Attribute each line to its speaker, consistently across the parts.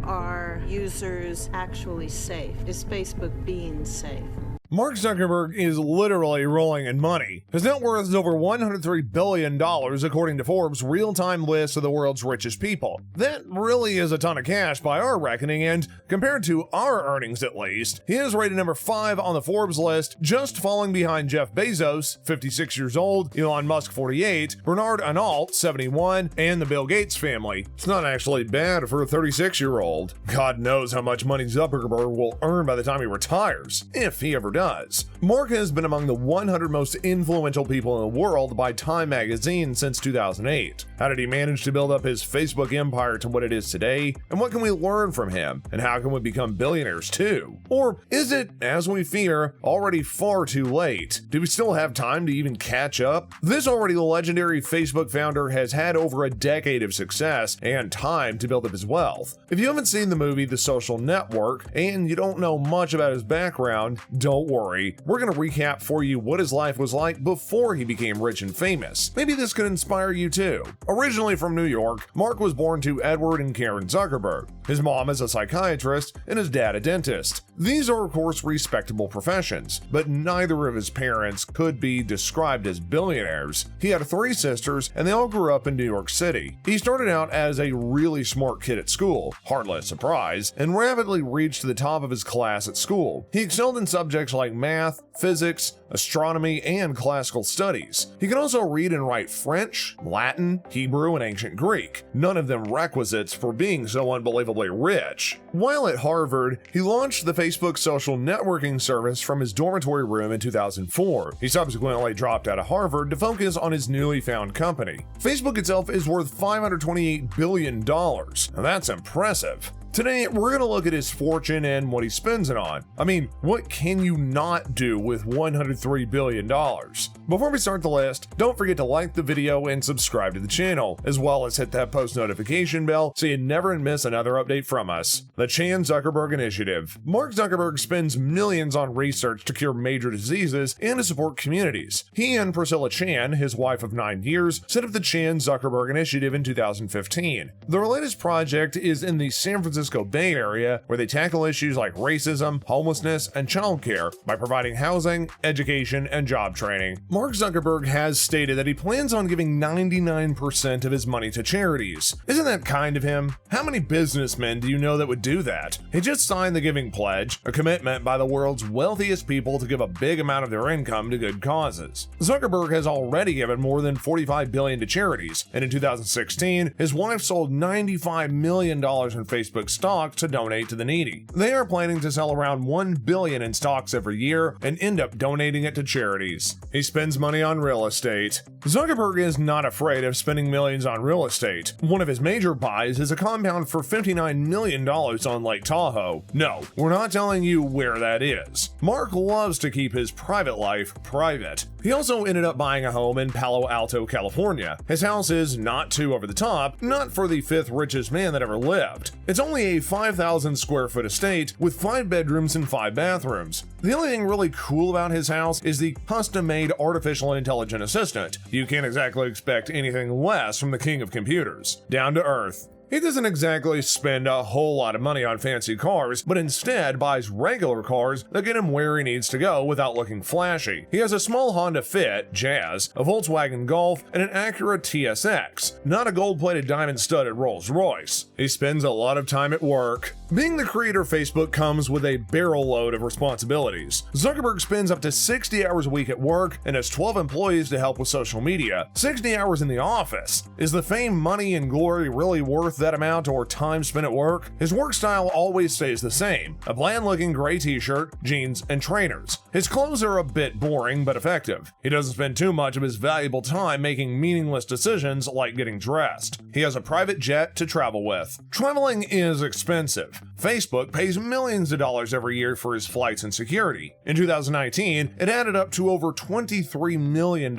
Speaker 1: Are users actually safe? Is Facebook being safe?
Speaker 2: Mark Zuckerberg is literally rolling in money. His net worth is over $103 billion according to Forbes' real-time list of the world's richest people. That really is a ton of cash by our reckoning, and compared to our earnings at least, he is rated number 5 on the Forbes list, just falling behind Jeff Bezos, 56 years old, Elon Musk, 48, Bernard Arnault, 71, and the Bill Gates family. It's not actually bad for a 36-year-old. God knows how much money Zuckerberg will earn by the time he retires, if he ever does. Mark has been among the 100 most influential people in the world by Time magazine since 2008. How did he manage to build up his Facebook empire to what it is today? And what can we learn from him? And how can we become billionaires too? Or is it, as we fear, already far too late? Do we still have time to even catch up? This already legendary Facebook founder has had over a decade of success and time to build up his wealth. If you haven't seen the movie The Social Network and you don't know much about his background, don't worry. We're going to recap for you what his life was like before he became rich and famous. Maybe this could inspire you too. Originally from New York, Mark was born to Edward and Karen Zuckerberg. His mom is a psychiatrist and his dad a dentist. These are of course respectable professions, but neither of his parents could be described as billionaires. He had 3 sisters and they all grew up in New York City. He started out as a really smart kid at school, hardly a surprise, and rapidly reached the top of his class at school. He excelled in subjects like math, physics, astronomy, and classical studies. He can also read and write French, Latin, Hebrew, and ancient Greek, none of them requisites for being so unbelievably rich. While at Harvard, he launched the Facebook social networking service from his dormitory room in 2004. He subsequently dropped out of Harvard to focus on his newly found company. Facebook itself is worth $528 billion. Now that's impressive. Today, we're going to look at his fortune and what he spends it on. I mean, what can you not do with $103 billion? Before we start the list, don't forget to like the video and subscribe to the channel, as well as hit that post notification bell so you never miss another update from us. The Chan Zuckerberg Initiative. Mark Zuckerberg spends millions on research to cure major diseases and to support communities. He and Priscilla Chan, his wife of 9 years, set up the Chan Zuckerberg Initiative in 2015. Their latest project is in the San Francisco Bay Area, where they tackle issues like racism, homelessness, and childcare by providing housing, education, and job training. Mark Zuckerberg has stated that he plans on giving 99% of his money to charities. Isn't that kind of him? How many businessmen do you know that would do that? He just signed the Giving Pledge, a commitment by the world's wealthiest people to give a big amount of their income to good causes. Zuckerberg has already given more than $45 billion to charities, and in 2016, his wife sold $95 million in Facebook stocks to donate to the needy. They are planning to sell around $1 billion in stocks every year and end up donating it to charities. He spends money on real estate. Zuckerberg is not afraid of spending millions on real estate. One of his major buys is a compound for $59 million on Lake Tahoe. No, we're not telling you where that is. Mark loves to keep his private life private. He also ended up buying a home in Palo Alto, California. His house is not too over the top, not for the 5th richest man that ever lived. It's only a 5,000 square foot estate with 5 bedrooms and 5 bathrooms. The only thing really cool about his house is the custom-made artificial intelligent assistant. You can't exactly expect anything less from the king of computers. Down to earth. He doesn't exactly spend a whole lot of money on fancy cars, but instead buys regular cars that get him where he needs to go without looking flashy. He has a small Honda Fit, Jazz, a Volkswagen Golf, and an Acura TSX, not a gold-plated diamond-studded Rolls-Royce. He spends a lot of time at work. Being the creator of Facebook comes with a barrel load of responsibilities. Zuckerberg spends up to 60 hours a week at work and has 12 employees to help with social media. 60 hours in the office. Is the fame, money, and glory really worth that amount or time spent at work? His work style always stays the same. A bland-looking gray t-shirt, jeans, and trainers. His clothes are a bit boring but effective. He doesn't spend too much of his valuable time making meaningless decisions like getting dressed. He has a private jet to travel with. Traveling is expensive. expensive. Facebook pays millions of dollars every year for his flights and security. In 2019, it added up to over $23 million,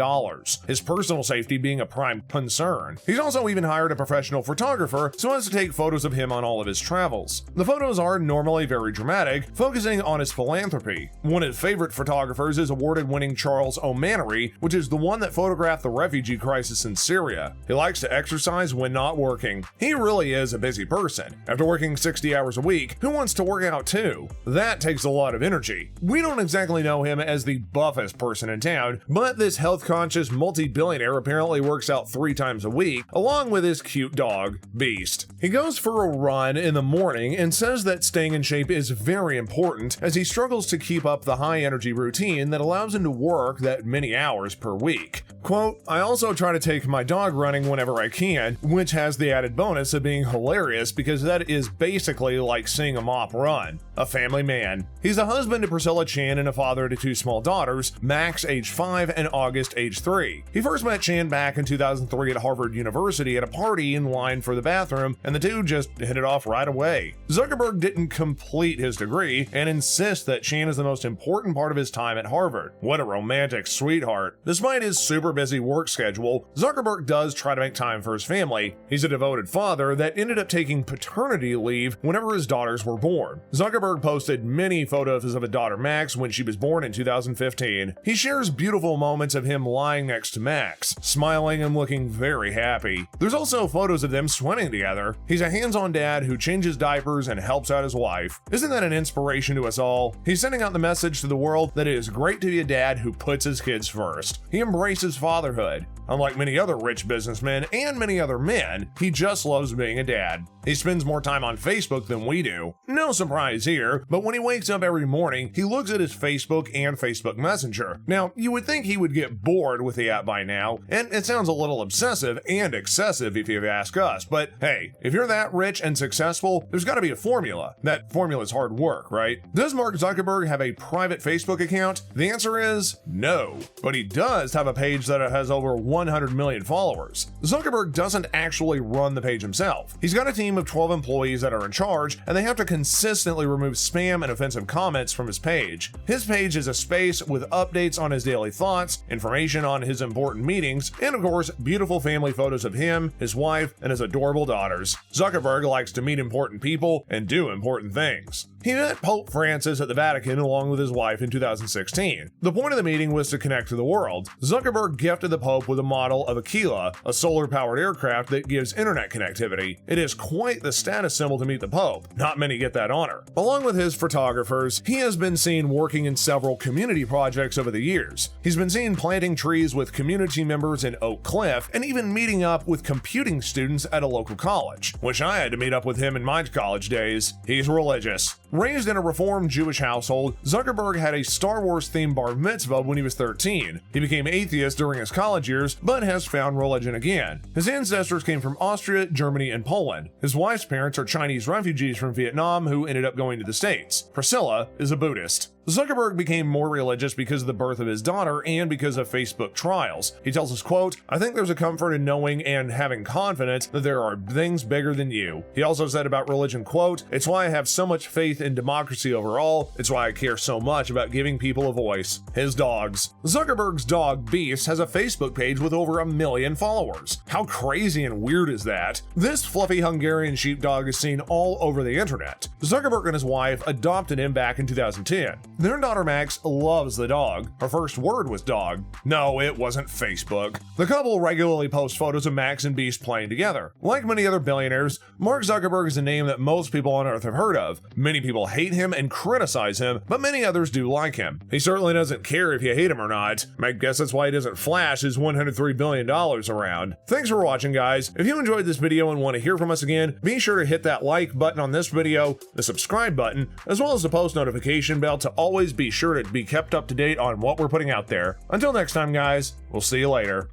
Speaker 2: his personal safety being a prime concern. He's also even hired a professional photographer so as to take photos of him on all of his travels. The photos are normally very dramatic, focusing on his philanthropy. One of his favorite photographers is award-winning Charles O'Manery, which is the one that photographed the refugee crisis in Syria. He likes to exercise when not working. He really is a busy person. After working 60 hours a week, who wants to work out too? That takes a lot of energy. We don't exactly know him as the buffest person in town, but this health-conscious multi-billionaire apparently works out 3 times a week, along with his cute dog, Beast. He goes for a run in the morning and says that staying in shape is very important as he struggles to keep up the high-energy routine that allows him to work that many hours per week. Quote, "I also try to take my dog running whenever I can, which has the added bonus of being hilarious because that is basically like seeing a mop run. A family man." He's a husband to Priscilla Chan and a father to 2 small daughters, Max age 5 and August age 3. He first met Chan back in 2003 at Harvard University at a party in line for the bathroom, and the two just hit it off right away. Zuckerberg didn't complete his degree and insists that Chan is the most important part of his time at Harvard. What a romantic sweetheart. Despite his super busy work schedule, Zuckerberg does try to make time for his family. He's a devoted father that ended up taking paternity leave whenever his daughters were born. Zuckerberg posted many photos of his daughter Max when she was born in 2015. He shares beautiful moments of him lying next to Max, smiling and looking very happy. There's also photos of them swimming together. He's a hands-on dad who changes diapers and helps out his wife. Isn't that an inspiration to us all? He's sending out the message to the world that it is great to be a dad who puts his kids first. He embraces fatherhood. Unlike many other rich businessmen and many other men, he just loves being a dad. He spends more time on Facebook than we do. No surprise here, but when he wakes up every morning, he looks at his Facebook and Facebook Messenger. Now, you would think he would get bored with the app by now, and it sounds a little obsessive and excessive if you ask us, but hey, if you're that rich and successful, there's gotta be a formula. That formula's hard work, right? Does Mark Zuckerberg have a private Facebook account? The answer is no, but he does have a page that has over 100 million followers. Zuckerberg doesn't actually run the page himself. He's got a team of 12 employees that are in charge, and they have to consistently remove spam and offensive comments from his page. His page is a space with updates on his daily thoughts, information on his important meetings, and of course, beautiful family photos of him, his wife, and his adorable daughters. Zuckerberg likes to meet important people and do important things. He met Pope Francis at the Vatican along with his wife in 2016. The point of the meeting was to connect to the world. Zuckerberg gifted the Pope with a model of Aquila, a solar-powered aircraft that gives internet connectivity. It is quite the status symbol to meet the Pope. Not many get that honor. Along with his photographers, he has been seen working in several community projects over the years. He's been seen planting trees with community members in Oak Cliff and even meeting up with computing students at a local college. Wish I had to meet up with him in my college days. He's religious. Raised in a Reformed Jewish household, Zuckerberg had a Star Wars-themed bar mitzvah when he was 13. He became atheist during his college years, but has found religion again. His ancestors came from Austria, Germany, and Poland. His wife's parents are Chinese refugees from Vietnam who ended up going to the States. Priscilla is a Buddhist. Zuckerberg became more religious because of the birth of his daughter and because of Facebook trials. He tells us, quote, "I think there's a comfort in knowing and having confidence that there are things bigger than you." He also said about religion, quote, "It's why I have so much faith in democracy overall. It's why I care so much about giving people a voice." His dogs. Zuckerberg's dog, Beast, has a Facebook page with over 1 million followers. How crazy and weird is that? This fluffy Hungarian sheepdog is seen all over the internet. Zuckerberg and his wife adopted him back in 2010. Their daughter Max loves the dog. Her first word was dog. No, it wasn't Facebook. The couple regularly post photos of Max and Beast playing together. Like many other billionaires, Mark Zuckerberg is a name that most people on Earth have heard of. Many people hate him and criticize him, but many others do like him. He certainly doesn't care if you hate him or not. I guess that's why he doesn't flash his $103 billion around. Thanks for watching, guys. If you enjoyed this video and want to hear from us again, be sure to hit that like button on this video, the subscribe button, as well as the post notification bell to always be sure to be kept up to date on what we're putting out there. Until next time, guys, we'll see you later.